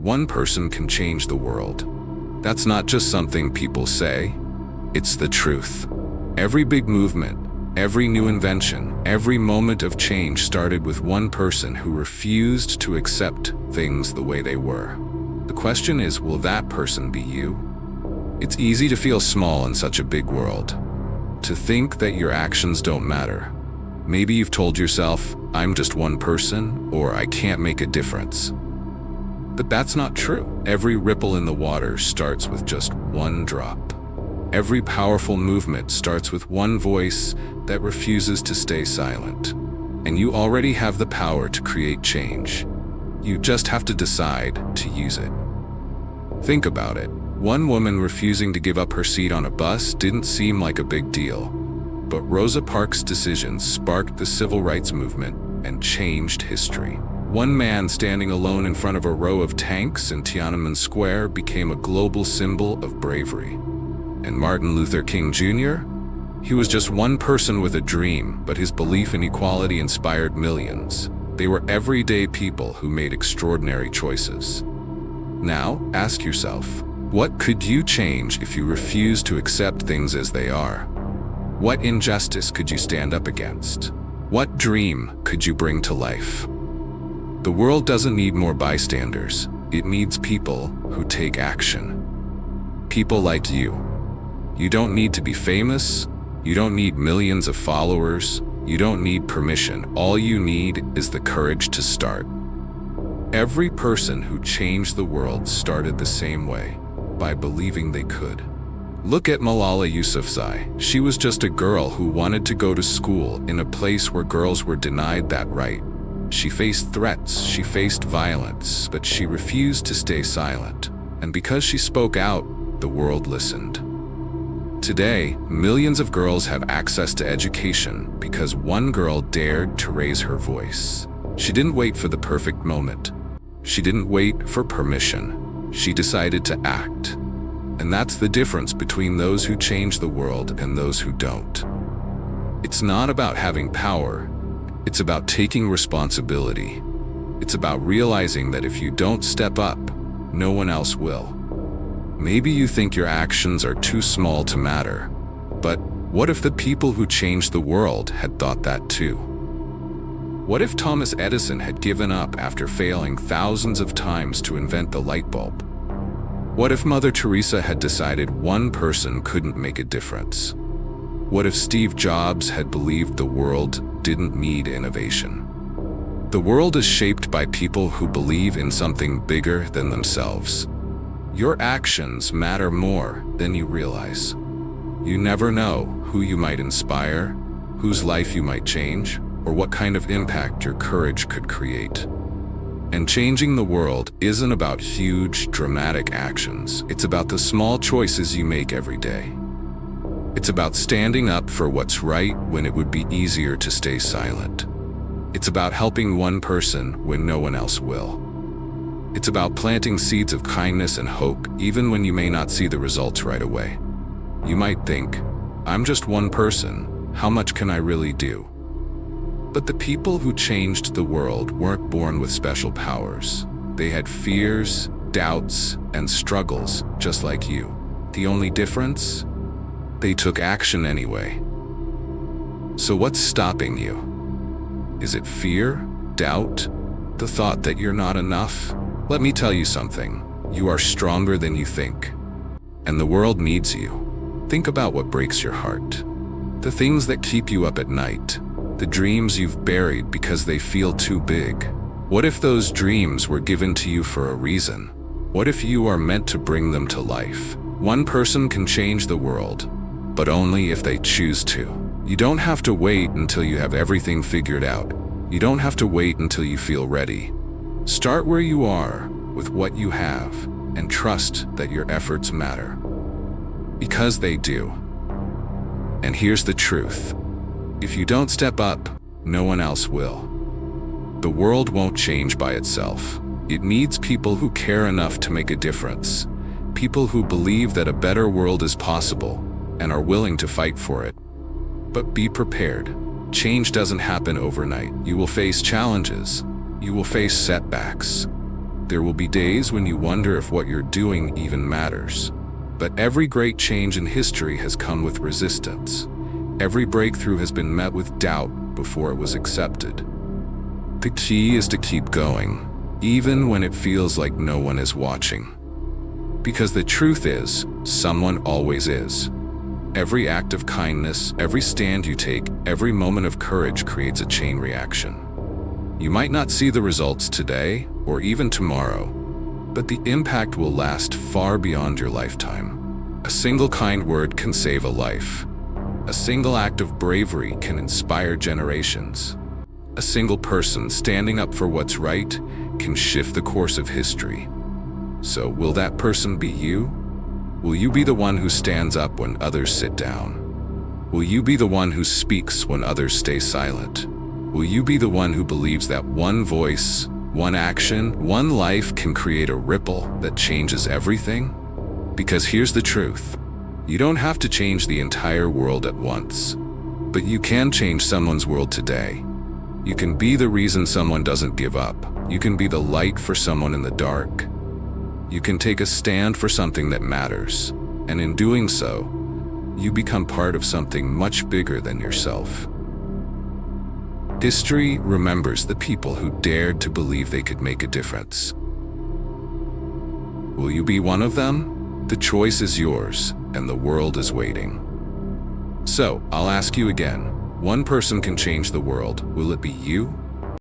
one person can change the world. That's not just something people say, it's the truth. Every big movement, every new invention, every moment of change started with one person who refused to accept things the way they were. The question is, will that person be you? It's easy to feel small in such a big world, to think that your actions don't matter. Maybe you've told yourself, I'm just one person, or I can't make a difference. But that's not true. Every ripple in the water starts with just one drop. Every powerful movement starts with one voice that refuses to stay silent. And you already have the power to create change. You just have to decide to use it. Think about it. One woman refusing to give up her seat on a bus didn't seem like a big deal. But Rosa Parks' decision sparked the civil rights movement and changed history. One man standing alone in front of a row of tanks in Tiananmen Square became a global symbol of bravery. And Martin Luther King Jr.? He was just one person with a dream, but his belief in equality inspired millions. They were everyday people who made extraordinary choices. Now, ask yourself, what could you change if you refuse to accept things as they are? What injustice could you stand up against? What dream could you bring to life? The world doesn't need more bystanders. It needs people who take action. People like you. You don't need to be famous. You don't need millions of followers. You don't need permission. All you need is the courage to start. Every person who changed the world started the same way, by believing they could. Look at Malala Yousafzai. She was just a girl who wanted to go to school in a place where girls were denied that right. She faced threats, she faced violence, but she refused to stay silent. And because she spoke out, the world listened. Today, millions of girls have access to education because one girl dared to raise her voice. She didn't wait for the perfect moment. She didn't wait for permission. She decided to act. And that's the difference between those who change the world and those who don't. It's not about having power. It's about taking responsibility. It's about realizing that if you don't step up, no one else will. Maybe you think your actions are too small to matter, but what if the people who changed the world had thought that too? What if Thomas Edison had given up after failing thousands of times to invent the light bulb? What if Mother Teresa had decided one person couldn't make a difference? What if Steve Jobs had believed the world didn't need innovation? The world is shaped by people who believe in something bigger than themselves. Your actions matter more than you realize. You never know who you might inspire, whose life you might change, or what kind of impact your courage could create. And changing the world isn't about huge, dramatic actions. It's about the small choices you make every day. It's about standing up for what's right when it would be easier to stay silent. It's about helping one person when no one else will. It's about planting seeds of kindness and hope even when you may not see the results right away. You might think, I'm just one person, how much can I really do? But the people who changed the world weren't born with special powers. They had fears, doubts, and struggles just like you. The only difference? They took action anyway. So what's stopping you? Is it fear, doubt, the thought that you're not enough? Let me tell you something. You are stronger than you think. And the world needs you. Think about what breaks your heart. The things that keep you up at night. The dreams you've buried because they feel too big. What if those dreams were given to you for a reason? What if you are meant to bring them to life? One person can change the world, but only if they choose to. You don't have to wait until you have everything figured out. You don't have to wait until you feel ready. Start where you are, with what you have, and trust that your efforts matter. Because they do. And here's the truth. If you don't step up, no one else will. The world won't change by itself. It needs people who care enough to make a difference. People who believe that a better world is possible and are willing to fight for it. But be prepared. Change doesn't happen overnight. You will face challenges. You will face setbacks. There will be days when you wonder if what you're doing even matters. But every great change in history has come with resistance. Every breakthrough has been met with doubt before it was accepted. The key is to keep going, even when it feels like no one is watching. Because the truth is, someone always is. Every act of kindness, every stand you take, every moment of courage creates a chain reaction. You might not see the results today or even tomorrow, but the impact will last far beyond your lifetime. A single kind word can save a life. A single act of bravery can inspire generations. A single person standing up for what's right can shift the course of history. So will that person be you? Will you be the one who stands up when others sit down? Will you be the one who speaks when others stay silent? Will you be the one who believes that one voice, one action, one life can create a ripple that changes everything? Because here's the truth. You don't have to change the entire world at once, but you can change someone's world today. You can be the reason someone doesn't give up. You can be the light for someone in the dark. You can take a stand for something that matters, and in doing so, you become part of something much bigger than yourself. History remembers the people who dared to believe they could make a difference. Will you be one of them? The choice is yours, and the world is waiting. So, I'll ask you again, one person can change the world. Will it be you?